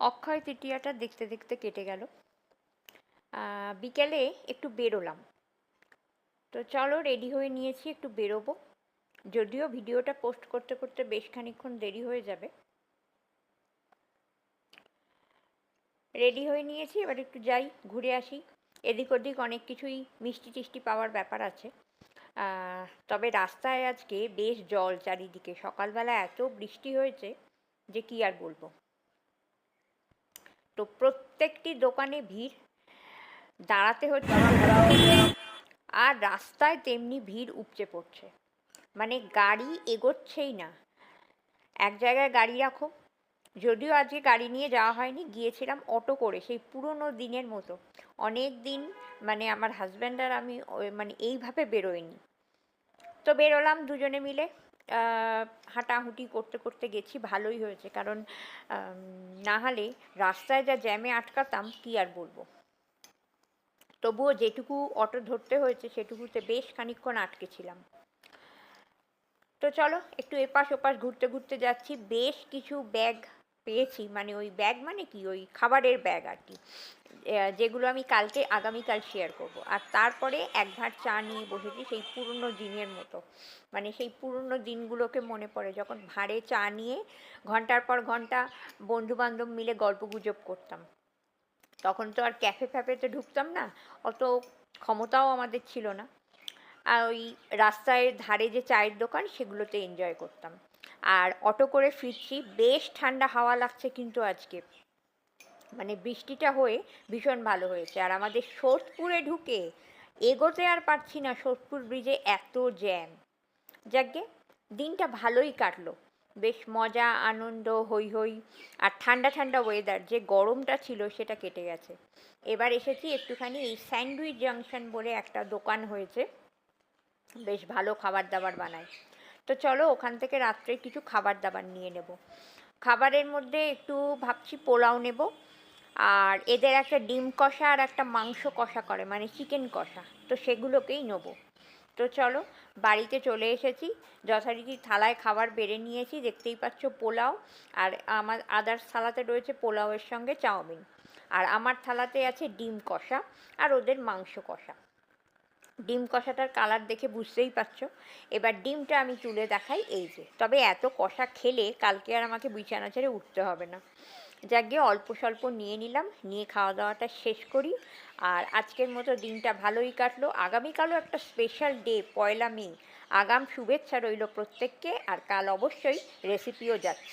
অক্ষয় তৃতীয়াটা দেখতে দেখতে কেটে গেল। বিকেলে একটু বেরোলাম। তো চলো, রেডি হয়ে নিয়েছি, একটু বেরোবো। যদিও ভিডিওটা পোস্ট করতে করতে বেশ খানিকক্ষণ দেরি হয়ে যাবে। রেডি হয়ে নিয়েছি, এবার একটু যাই, ঘুরে আসি। এদিক ওদিক অনেক কিছুই মিষ্টি টিষ্টি পাওয়ার ব্যাপার আছে। তবে রাস্তায় আজকে বেশ জল চারিদিকে। সকালবেলা এত বৃষ্টি হয়েছে যে কি আর বলবো। তো প্রত্যেকটি দোকানে ভিড়, দাঁড়াতে হচ্ছে। আর রাস্তায় তেমনি ভিড় উপচে পড়ছে, মানে গাড়ি এগোচ্ছেই না। এক জায়গায় গাড়ি রাখো। যদিও আজকে গাড়ি নিয়ে যাওয়া হয়নি, গিয়েছিলাম অটো করে, সেই পুরনো দিনের মতো। অনেক দিন মানে আমার হাজব্যান্ড আর আমি মানে এইভাবে বেরোইনি। তো বেরোলাম দুজনে মিলে। হাঁটাহুটি করতে করতে গেছি, ভালোই হয়েছে। কারণ না হলে রাস্তায় যা জ্যামে আটকাতাম কি আর বলবো। তবুও যেটুকু অটো ধরতে হয়েছে সেটুকুতে বেশ খানিকক্ষণ আটকে ছিলাম। তো চলো, একটু এপাশ ওপাশ ঘুরতে ঘুরতে যাচ্ছি। বেশ কিছু ব্যাগ পেয়েছি, মানে ওই ব্যাগ মানে কি, ওই খাবারের ব্যাগ আর কি, যেগুলো আমি আগামীকাল শেয়ার করব। আর তারপরে এক ভাঁড় চা নিয়ে বসেছি, সেই পুরনো দিনের মতো। মানে সেই পুরনো দিনগুলোকে মনে পড়ে, যখন ভাঁড়ে চা নিয়ে ঘন্টার পর ঘন্টা বন্ধুবান্ধব মিলে গল্পগুজব করতাম। তখন তো আর ক্যাফে ফ্যাফেতে ঢুকতাম না, অত ক্ষমতাও আমাদের ছিল না। আর ওই রাস্তায় ধারে যে চায়ের দোকান সেগুলোতে এনজয় করতাম। আর অটো করে ফিরছি, বেশ ঠান্ডা হাওয়া লাগছে কিন্তু আজকে। মানে বৃষ্টিটা হয়ে ভীষণ ভালো হয়েছে। আর আমাদের সোদপুরে ঢুকে এগোতে আর পারছি না, সোদপুর ব্রিজে এত জ্যাম। যাকগে, দিনটা ভালোই কাটলো। বেশ মজা আনন্দ হই হই। আর ঠান্ডা ঠান্ডা ওয়েদার, যে গরমটা ছিল সেটা কেটে গেছে। এবার এসেছি একটুখানি এই স্যান্ডউইচ জাংশন বলে একটা দোকান হয়েছে, বেশ ভালো খাবার দাবার বানায়। তো চলো, ওখান থেকে রাত্রে কিছু খাবার দাবার নিয়ে নেব। খাবারের মধ্যে একটু ভাবছি পোলাও নেব। আর এদের একটা ডিম কষা আর একটা মাংস কষা করে, মানে চিকেন কষা, তো সেগুলোকেই নেব। তো চলো, বাড়িতে চলে এসেছি। যথারীতি থালায় খাবার বেড়ে নিয়েছি, দেখতেই পাচ্ছ পোলাও। আর আমার আদার্স থালাতে রয়েছে পোলাওয়ের সঙ্গে চাউমিন। আর আমার থালাতে আছে ডিম কষা আর ওদের মাংস কষা। ডিম কষাটার কালার দেখে বুঝতেই পারছো। এবার ডিমটা আমি তুলে দেখাই, এই যে। তবে এত কষা খেলে কালকে আর আমাকে বিছানা ছেড়ে উঠতে হবে না। যাক অল্প স্বল্প নিয়ে নিলাম, নিয়ে খাওয়া দাওয়াটা শেষ করি। আর আজকের মতো দিনটা ভালোই কাটলো। আগামীকালও একটা স্পেশাল ডে, 1 মে। আগাম শুভেচ্ছা রইল প্রত্যেককে। আর কাল অবশ্যই রেসিপিও যাচ্ছে।